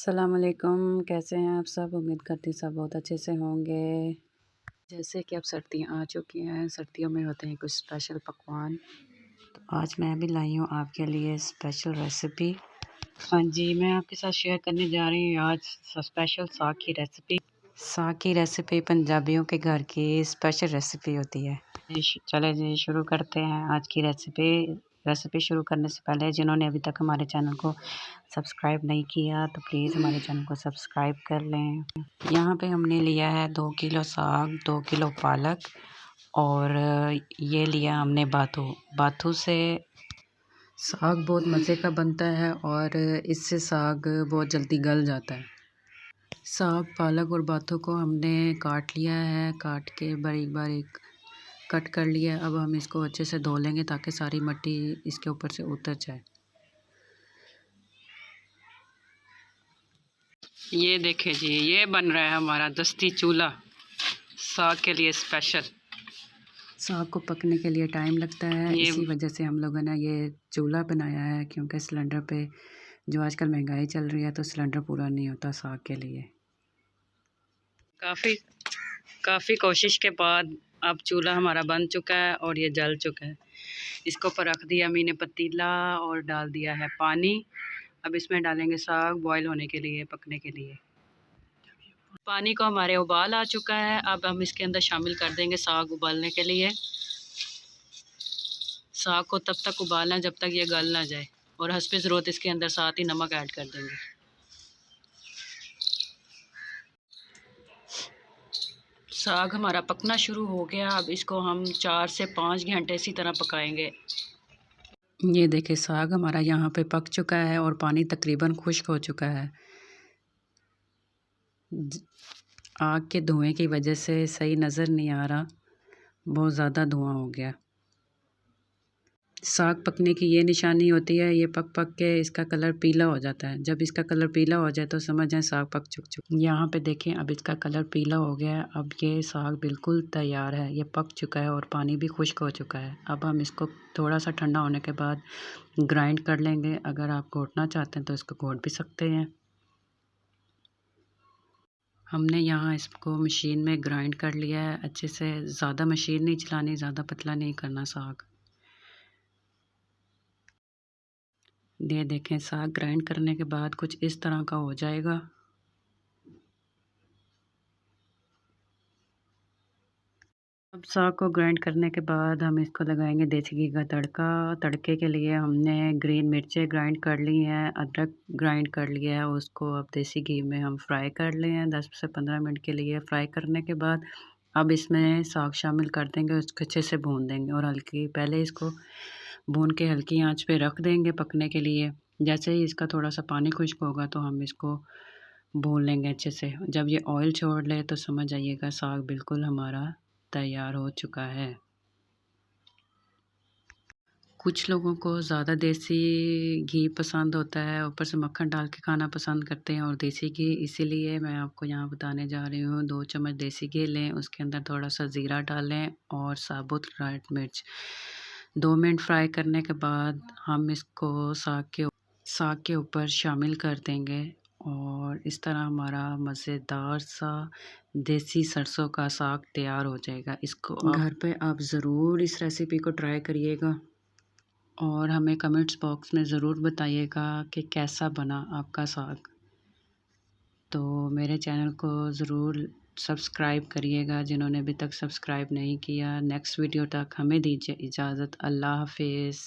अस्सलामुअलैकुम, कैसे हैं आप सब? उम्मीद करती हूँ सब बहुत अच्छे से होंगे। जैसे कि अब सर्दियाँ आ चुकी हैं, सर्दियों में होते हैं कुछ स्पेशल पकवान। तो आज मैं भी लाई हूँ आपके लिए स्पेशल रेसिपी। हाँ जी, मैं आपके साथ शेयर करने जा रही हूँ आज स्पेशल साग की रेसिपी। साग की रेसिपी पंजाबियों के घर की स्पेशल रेसिपी होती है। चले जी शुरू करते हैं आज की रेसिपी शुरू करने से पहले जिन्होंने अभी तक हमारे चैनल को सब्सक्राइब नहीं किया तो प्लीज़ हमारे चैनल को सब्सक्राइब कर लें। यहाँ पे हमने लिया है 2 किलो साग, 2 किलो पालक और ये लिया हमने बाथू से साग बहुत मज़े का बनता है और इससे साग बहुत जल्दी गल जाता है। साग, पालक और बाथू को हमने काट लिया है, काट के बारीक बारीक कट कर लिया है। अब हम इसको अच्छे से धो लेंगे ताकि सारी मिट्टी इसके ऊपर से उतर जाए। ये देखें जी, ये बन रहा है हमारा दस्ती चूल्हा साग के लिए स्पेशल। साग को पकने के लिए टाइम लगता है, इसी वजह से हम लोगों ने ये चूल्हा बनाया है, क्योंकि सिलेंडर पे जो आजकल महंगाई चल रही है तो सिलेंडर पूरा नहीं होता साग के लिए। काफ़ी कोशिश के बाद अब चूल्हा हमारा बन चुका है और ये जल चुका है। इसके ऊपर रख दिया मैंने पतीला और डाल दिया है पानी। अब इसमें डालेंगे साग बॉईल होने के लिए, पकने के लिए। पानी को हमारे उबाल आ चुका है। अब हम इसके अंदर शामिल कर देंगे साग उबालने के लिए। साग को तब तक उबालना है जब तक ये गल ना जाए, और हस्बे ज़रूरत इसके अंदर साथ ही नमक ऐड कर देंगे। साग हमारा पकना शुरू हो गया। अब इसको हम 4 से 5 घंटे इसी तरह पकाएंगे। ये देखिए साग हमारा यहाँ पे पक चुका है और पानी तकरीबन खुश्क हो चुका है। आग के धुएं की वजह से सही नज़र नहीं आ रहा, बहुत ज़्यादा धुआं हो गया। साग पकने की ये निशानी होती है, ये पक पक के इसका कलर पीला हो जाता है। जब इसका कलर पीला हो जाए तो समझ जाए साग पक चुका। यहाँ पे देखें अब इसका कलर पीला हो गया है। अब ये साग बिल्कुल तैयार है, ये पक चुका है और पानी भी खुश्क हो चुका है। अब हम इसको थोड़ा सा ठंडा होने के बाद ग्राइंड कर लेंगे। अगर आप घोटना चाहते हैं तो इसको घोट भी सकते हैं। हमने यहाँ इसको मशीन में ग्राइंड कर लिया है अच्छे से। ज़्यादा मशीन नहीं चलानी, ज़्यादा पतला नहीं करना साग। ये देखें साग ग्राइंड करने के बाद कुछ इस तरह का हो जाएगा। अब साग को ग्राइंड करने के बाद हम इसको लगाएंगे देसी घी का तड़का। तड़के के लिए हमने ग्रीन मिर्चें ग्राइंड कर ली हैं, अदरक ग्राइंड कर लिया है, उसको अब देसी घी में हम फ्राई कर लिए हैं 10 से 15 मिनट के लिए। फ्राई करने के बाद अब इसमें साग शामिल कर देंगे, उसको अच्छे से भून देंगे और पहले इसको भून के हल्की आंच पे रख देंगे पकने के लिए। जैसे ही इसका थोड़ा सा पानी खुश्क होगा तो हम इसको भून लेंगे अच्छे से। जब ये ऑयल छोड़ ले तो समझ आइएगा साग बिल्कुल हमारा तैयार हो चुका है। कुछ लोगों को ज़्यादा देसी घी पसंद होता है, ऊपर से मक्खन डाल के खाना पसंद करते हैं और देसी घी, इसीलिए मैं आपको यहाँ बताने जा रही हूँ। 2 चम्मच देसी घी लें, उसके अंदर थोड़ा सा ज़ीरा डालें और साबुत लाल मिर्च। 2 मिनट फ्राई करने के बाद हम इसको साग के ऊपर शामिल कर देंगे और इस तरह हमारा मज़ेदार सा देसी सरसों का साग तैयार हो जाएगा। इसको घर पे आप ज़रूर इस रेसिपी को ट्राई करिएगा और हमें कमेंट्स बॉक्स में ज़रूर बताइएगा कि कैसा बना आपका साग। तो मेरे चैनल को ज़रूर सब्सक्राइब करिएगा जिन्होंने अभी तक सब्सक्राइब नहीं किया। नेक्स्ट वीडियो तक हमें दीजिए इजाज़त। अल्लाह हाफ़िज़।